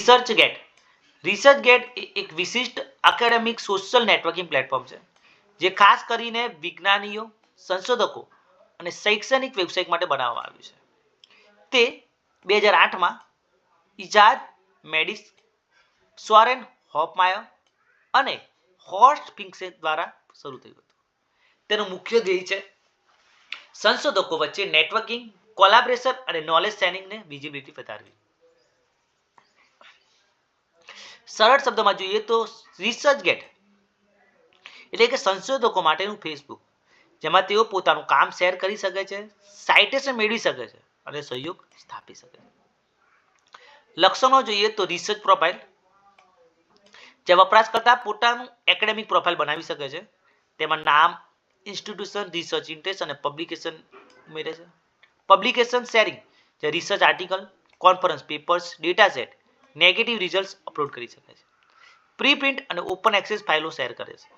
રિસર્ચગેટ એ એક વિશિષ્ટ academic social networking platform છે જે ખાસ કરીને વિજ્ઞાનીઓ, સંશોધકો અને શૈક્ષણિક વેબસાઇટ માટે બનાવવામાં આવ્યું છે. તે 2008માં ઇજાદ મેડિસ, સોરેન હોફમાયર અને હોર્સ્ટ ફિન્કસે દ્વારા શરૂ થયું હતું. તેનો મુખ્ય ધ્યેય છે સંશોધકો વચ્ચે નેટવર્કિંગ, કોલાબોરેશન અને નોલેજ શેરિંગને વિઝિબિલિટી વધારવી. સરળ શબ્દમાં જોઈએ તો રિસર્ચગેટ એટલે કે સંશોધકો માટેનું ફેસબુક, જેમાં તેઓ પોતાનું કામ શેર કરી શકે છે, સાઇટેશન મેળવી શકે છે અને સહયોગ સ્થાપી શકે છે. લક્ષણો જોઈએ તો રિસર્ચ પ્રોફાઇલ, જે વપરાશકર્તા પોતાનું એકેડેમિક પ્રોફાઇલ બનાવી શકે છે. તેમાં નામ, ઇન્સ્ટિટ્યુશન, રિસર્ચ ઇન્ટરેસ્ટ અને પબ્લિકેશન ઉમેરે છે. પબ્લિકેશન શેરિંગ, જે research article, conference papers, data set, negative results upload કરી શકે છે. પ્રીપ્રિન્ટ અને ઓપન એક્સેસ ફાઇલો શેર કરે છે.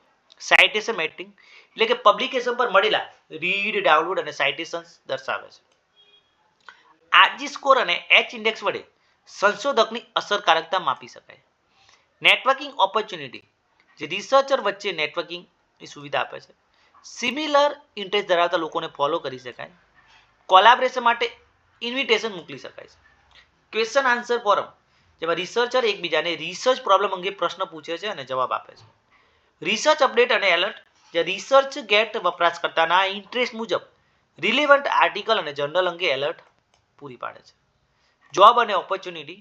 સાઇટેશન મેટ્રિક એટલે કે પબ્લિકેશન પર મળેલા રીડ, ડાઉનલોડ અને સાઇટેશન્સ દર્શાવે છે. આરજી સ્કોર અને એચ ઇન્ડેક્સ વડે સંશોધકની અસરકારકતા માપી શકાય. નેટવર્કિંગ ઓપોર્ચ્યુનિટી, જે રિસર્ચર વચ્ચે નેટવર્કિંગની સુવિધા આપે છે. સિમિલર ઇન્ટરેસ્ટ ધરાવતા લોકોને ફોલો કરી શકાય. કોલાબોરેશન માટે ઇન્વિટેશન મોકલી શકાય છે. ક્વેશ્ચન આન્સર ફોરમ, જેમાં રિસર્ચર એકબીજાને રિસર્ચ પ્રોબ્લેમ અંગે પ્રશ્ન પૂછે છે અને જવાબ આપે છે. રિસર્ચ અપડેટ અને એલર્ટ, જે રિસર્ચ ગેટ વપરાશકર્તાના ઇન્ટરેસ્ટ મુજબ રિલેવન્ટ આર્ટિકલ અને જર્નલ અંગે એલર્ટ પૂરી પાડે છે. જોબ અને ઓપોર્ચ્યુનિટી,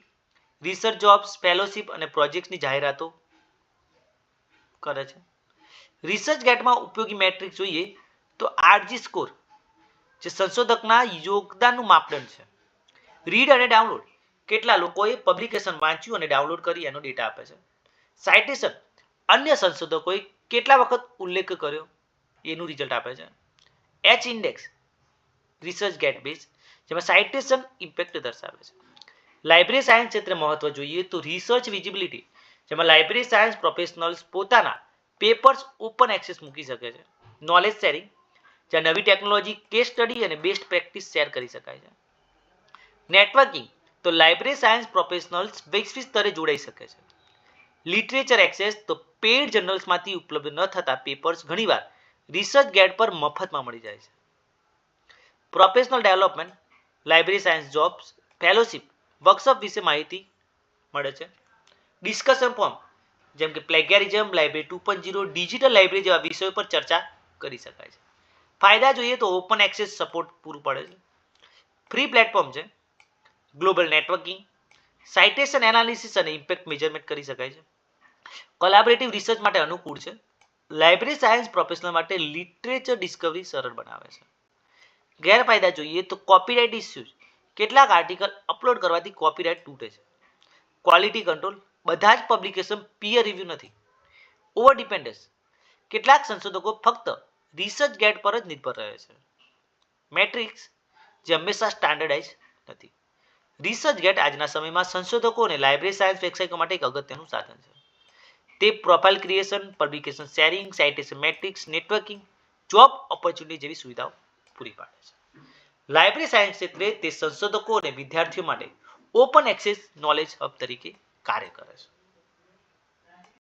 રિસર્ચ જોબ્સ, ફેલોશિપ અને પ્રોજેક્ટની જાહેરાતો કરે છે. રિસર્ચ ગેટમાં ઉપયોગી મેટ્રિક્સ જોઈએ તો આરજી સ્કોર, જે સંશોધકના યોગદાનનું માપદંડ છે. રીડ અને ડાઉનલોડ, કેટલા લોકોએ પબ્લિકેશન વાંચ્યું અને ડાઉનલોડ કરી એનો ડેટા આપે છે. સાઇટેશન, અન્ય સંશોધકોએ કેટલા વખત ઉલ્લેખ કર્યો એનું રિઝલ્ટ આપે છે. H index, research gate base, જેમાં સાઇટેશન ઇમ્પેક્ટ દર્શાવે છે. લાઇબ્રેરી સાયન્સ ક્ષેત્રે મહત્વ જોઈએ તો રિસર્ચ વિઝિબિલિટી, જેમાં લાઇબ્રેરી સાયન્સ પ્રોફેશનલ્સ પોતાના પેપર્સ ઓપન એક્સેસ મૂકી શકે છે. નોલેજ શેરિંગ, જ્યાં નવી ટેકનોલોજી, કેસ સ્ટડી અને બેસ્ટ પ્રેક્ટિસ શેર કરી શકાય છે. નેટવર્કિંગ, તો લાઇબ્રેરી સાયન્સ પ્રોફેશનલ્સ વૈશ્વિક સ્તરે જોડાઈ શકે છે. લિટરેચર એક્સેસ, તો પેઇડ જર્નલ્સમાંથી ઉપલબ્ધ ન થતા પેપર્સ ઘણીવાર રિસર્ચ ગેટ પર મફતમાં મળી જાય છે. Professional development, library science jobs, fellowship, workshop વિશે માહિતી મળે છે. ડિસ્કશન ફોરમ, જેમ કે પ્લેગેરિઝમ, લાઇબ્રેરી 2.0, ડિજિટલ લાઇબ્રેરી જેવા વિષયો પર ચર્ચા કરી શકાય છે. ફાયદા જોઈએ તો ઓપન એક્સેસ સપોર્ટ પૂરું પડે છે. ફ્રી પ્લેટફોર્મ છે. ગ્લોબલ નેટવર્કિંગ, સાઇટેશન એનાલિસિસ અને ઇમ્પેક્ટ મેજરમેન્ટ કરી શકાય છે. કોલાબોરેટિવ રિસર્ચ માટે અનુકૂળ છે. લાઇબ્રેરી સાયન્સ પ્રોફેશનલ માટે લિટરેચર ડિસ્કવરી સરળ બનાવે છે. ગેરફાયદા જોઈએ તો કોપીરાઇટ ઇસ્યુઝ, કેટલાક આર્ટિકલ અપલોડ કરવાથી કોપીરાઇટ તૂટે છે. ક્વોલિટી કંટ્રોલ, બધા જ પબ્લિકેશન પીયર રિવ્યુ નથી. ઓવર ડિપેન્ડન્સ, કેટલાક સંશોધકો ફક્ત રિસર્ચ ગેટ પર જ નિર્ભર રહે છે. મેટ્રિક્સ, જે હંમેશા સ્ટાન્ડર્ડાઇઝ નથી. રિસર્ચ ગેટ આજના સમયમાં સંશોધકો અને લાઇબ્રેરી સાયન્સ વેબસાઇટો માટે એક અગત્યનું સાધન છે. તે profile creation, publication sharing, citation matrix, networking, job opportunity જેવી સુવિધાઓ પૂરી પાડે છે. લાઇબ્રેરી સાયન્સ ક્ષેત્રે તે સંશોધકો અને વિદ્યાર્થીઓ માટે ઓપન એક્સેસ નોલેજ હબ તરીકે કાર્ય કરે છે.